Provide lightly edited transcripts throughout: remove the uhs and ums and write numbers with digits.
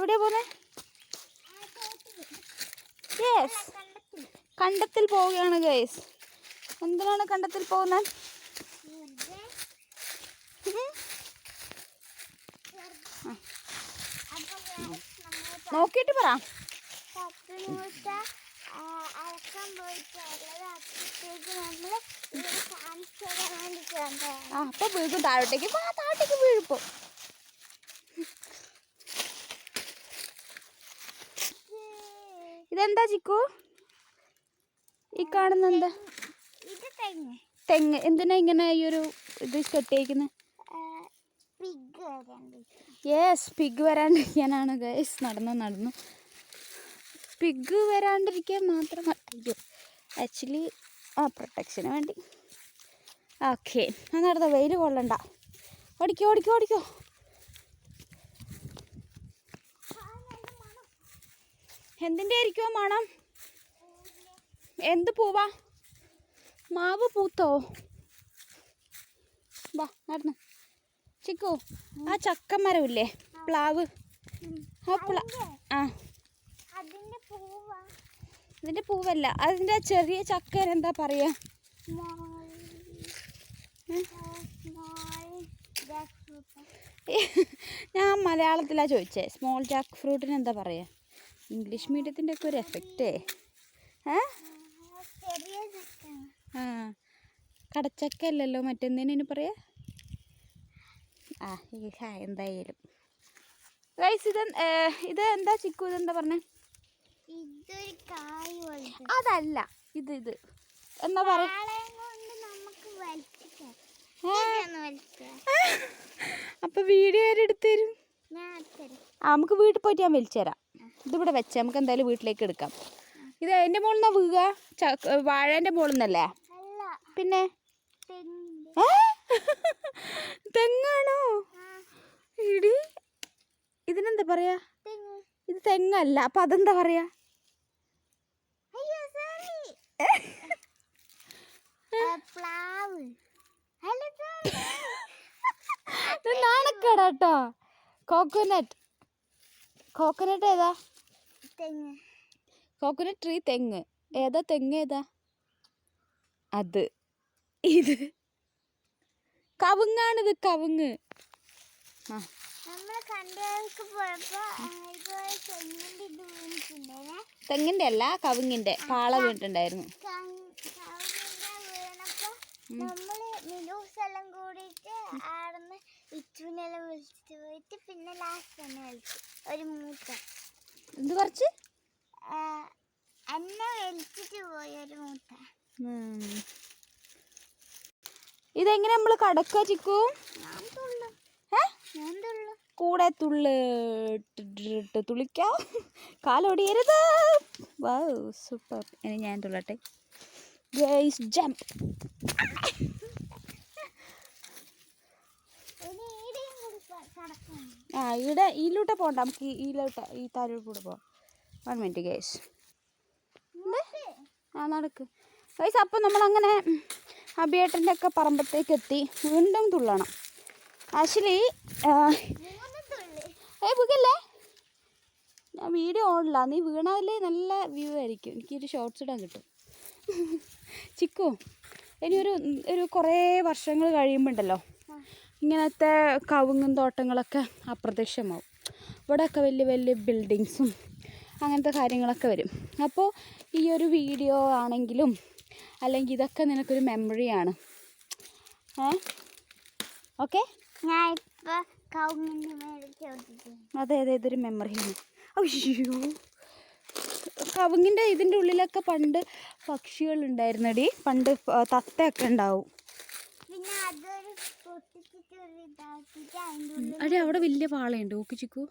എവിടെയാ പോന്നെ? യെസ്, കണ്ടത്തിൽ പോവുകയാണ് ഗൈസ്. എന്തിനാണ് കണ്ടത്തിൽ പോകുന്നത്? നോക്കിയിട്ട് പറ. അപ്പൊ വീഴും താഴോട്ടേക്ക്. താഴോട്ടേക്ക് വീഴിപ്പോ. ഇതെന്താ ചിക്കു ഈ കാണുന്ന? എന്താ? തെങ്ങ്. എന്തിനാ ഇങ്ങനെ ഈ ഒരു ഇത് കെട്ടിയേക്കുന്നത്? യെസ്, പിഗ് വരാണ്ടിരിക്കാനാണ് ഗൈസ്. നടന്നു പിഗ് വരാണ്ടിരിക്കാൻ മാത്രം. ആക്ച്വലി പ്രൊട്ടക്ഷന് വേണ്ടി. ഓക്കെ, നടന്ന വെയിൽ കൊള്ളണ്ട. ഓടിക്കോ. എന്തിൻ്റെ ആയിരിക്കുമോ മണം? എന്ത് പൂവാ? മാവ് പൂത്തോ? വാ നടന്ന്. ചിക്കു, ആ ചക്കമരമില്ലേ, പ്ലാവ്, ഇതിന്റെ പൂവല്ല, അതിന്റെ ചെറിയ ചക്കര എന്താ പറയാ? ഞാൻ മലയാളത്തിലാണ് ചോദിച്ചേ. സ്മോൾ ജാക്ക് ഫ്രൂട്ടിന് എന്താ പറയാ? ഇംഗ്ലീഷ് മീഡിയത്തിൻ്റെ ഒക്കെ ഒരു എഫക്റ്റേ. കടച്ചക്ക അല്ലല്ലോ, മറ്റെന്തേനു പറയാ? എന്തായാലും ഗൈസ്, ഇത് എന്താ ചിക്കു? ഇതെന്താ പറഞ്ഞേ? അതല്ല, ഇത് എന്നാ പറയാ? അപ്പൊ വീഡിയോ എടുത്തു തരും. നമുക്ക് വീട്ടിൽ പോയിട്ട് ഞാൻ വലിച്ചു തരാം. ഇതിവിടെ വെച്ചേ, നമുക്ക് എന്തായാലും വീട്ടിലേക്ക് എടുക്കാം. ഇത് അതിന്റെ മുകളിൽ നിന്നാ വീഴുക? വാഴേന്റെ മുകളിൽ നിന്നല്ലേ? പിന്നെ തെങ്ങാണോ? ഇടി, ഇതിനെന്താ പറയാ? ഇത് തെങ്ങല്ല. അപ്പൊ അതെന്താ പറയാ? നാണക്കേടാട്ടോ. കോക്കനട്ട് ഏതാ? കോക്കനട്ട് ട്രീ തെങ്ങ്. ഏതാ തെങ്ങ്? ഏതാ അത്? ഇത് കവുങ്ങാണിത്, കവുങ്ങ്. തെങ്ങിന്റെ അല്ല, കവുങ്ങിന്റെ പാള വീണിട്ടുണ്ടായിരുന്നു. എന്ത് പറിച്ച്? ഇതെങ്ങനെ നമ്മള് കടക്ക ചിക്കു? കൂടെ തുള്ളിക്കാം. കാലോടിയരുത്. Wow, super. ഇനി ഞാൻ തുള്ളട്ടെ ഗൈസ്. ജംപ്. ഈലൂട്ട പോണ്ട, നമുക്ക് ഈ താഴോട്ട് കൂടെ പോവാം. 1 മിനിറ്റ് ഗൈസ്. നടക്ക് ഗൈസ്. അപ്പം നമ്മളങ്ങനെ അഭിയേട്ടൻ്റെ ഒക്കെ പറമ്പത്തേക്ക് എത്തി. വീണ്ടും തുള്ളണം. ആക്ച്വലി വീകല്ലേ, ഞാൻ വീഡിയോ ഓണില്ല. നീ വീണാലേ നല്ല വ്യൂ ആയിരിക്കും. എനിക്കൊരു ഷോർട്ട്സ് ഇടാൻ കിട്ടും. ചിക്കു, ഇനി ഒരു കുറേ വർഷങ്ങൾ കഴിയുമ്പോണ്ടല്ലോ, ഇങ്ങനത്തെ കവുങ്ങും തോട്ടങ്ങളൊക്കെ അപ്രത്യക്ഷമാവും. ഇവിടെയൊക്കെ വലിയ വലിയ ബിൽഡിങ്സും അങ്ങനത്തെ കാര്യങ്ങളൊക്കെ വരും. അപ്പോൾ ഈ ഒരു വീഡിയോ ആണെങ്കിലും അല്ലെങ്കിൽ ഇതൊക്കെ നിനക്കൊരു മെമ്മറിയാണ്. ഓക്കെ, അതെ, ഇതൊരു മെമ്മറിയാണ്. അയ്യോ, കവുങ്ങിൻ്റെ ഇതിൻ്റെ ഉള്ളിലൊക്കെ പണ്ട് പക്ഷികളുണ്ടായിരുന്നടി. പണ്ട് തത്തയൊക്കെ ഉണ്ടാവും. അടി, അവിടെ വലിയ പാളയുണ്ട്. ഓക്കെ ചിക്കു.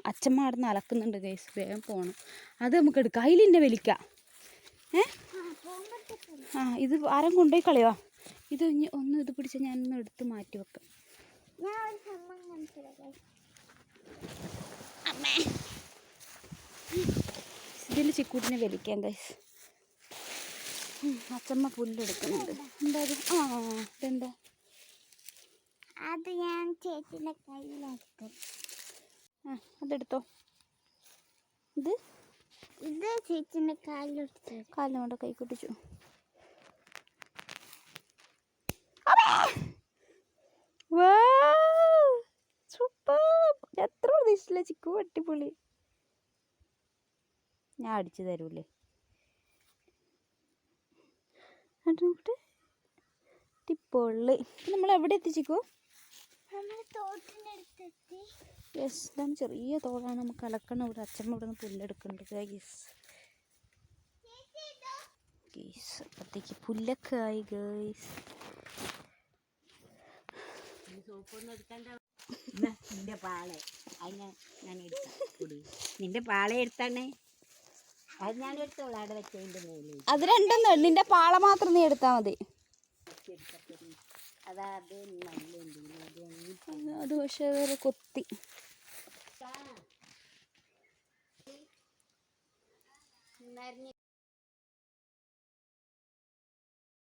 അച്ഛമ്മ അവിടെ നിന്ന് അലക്കുന്നുണ്ട് ഗൈസ്. വേഗം പോകണം. അത് നമുക്ക് എടുക്കാം. അതിലിന്നെ വലിക്കാം. ഇത് ആരും കൊണ്ടുപോയി കളയോ? ഇത് ഒന്ന് ഇത് പിടിച്ച ഞാനൊന്ന് എടുത്ത് മാറ്റി വെക്കാം. ഇതിൽ ചിക്കൂട്ടിനെ വലിക്കാം ഗൈസ്. അച്ഛമ്മ പുല്ലെടുക്കുന്നുണ്ട്. എന്താ? ഇതെന്താ? അത് ഞാൻ ചേച്ചിയുടെ കയ്യിലെടുത്തു. ആ അതെടുത്തോ. ഇത് ഇത് ചേച്ചിന്റെ കാലിലെടുത്തു. കാലിനോടെ കൈ കുട്ടിച്ചു. സൂപ്പർ. എത്ര പ്രതീക്ഷിച്ചില്ല ചിക്കു, അടിപൊളി. ഞാൻ അടിച്ചു തരൂലേ. പൊള്ളി. നമ്മൾ എവിടെ എത്തിച്ചിക്കോ? യെസ്, ഇതാണ് ചെറിയ തോടാണ്. നമുക്ക് അലക്കണം. ഇവിടെ അച്ഛമ്മ ഇവിടെ നിന്ന് പുല്ലെടുക്കുന്നുണ്ട് ഗൈസ്. അപ്പോഴത്തേക്ക് പുല്ലൊക്കെ ആയി ഗൈസ്. നിന്റെ പാളെ അതിനെ ഞാൻ എടുത്താൽ നിന്റെ പാള എടുത്താണ്. അത് ഞാൻ എടുത്തോളാം. അവിടെ വെച്ചതിൻ്റെ മേലെ അത് രണ്ടൊന്നും, നിന്റെ പാള മാത്രം നീ എടുത്താൽ മതി. അതാ അത് നല്ല അത് പക്ഷേ വേറെ കൊത്തി.